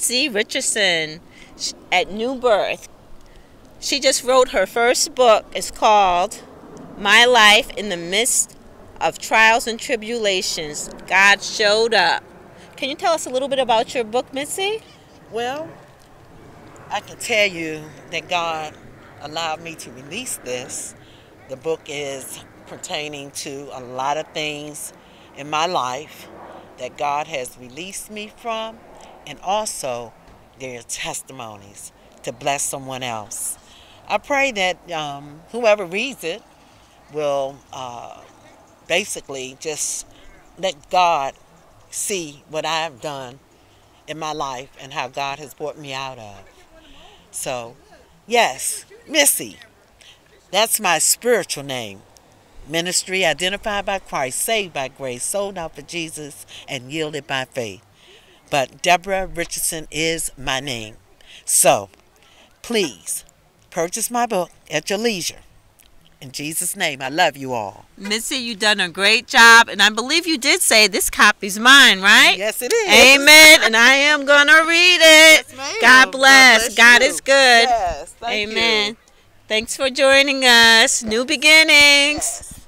Mitzi Richardson at New Birth. She just wrote her first book. It's called My Life in the Midst of Trials and Tribulations. God Showed Up. Can you tell us a little bit about your book, Mitzi? Well, I can tell you that God allowed me to release this. The book is pertaining to a lot of things in my life that God has released me from, and also there are testimonies to bless someone else. I pray that whoever reads it will basically just let God see what I've done in my life and how God has brought me out of. So, yes, Missy, that's my spiritual name. Ministry identified by Christ, saved by grace, sold out for Jesus, and yielded by faith. But Deborah Richardson is my name. So, please purchase my book at your leisure. In Jesus' name, I love you all. Mitzi, you done a great job, and I believe you did say this copy's mine, right? Yes, it is. Amen, and I am going to read it. Yes, ma'am. God bless. God is good. Yes, thank Amen. you. Thanks for joining us. New beginnings. Yes.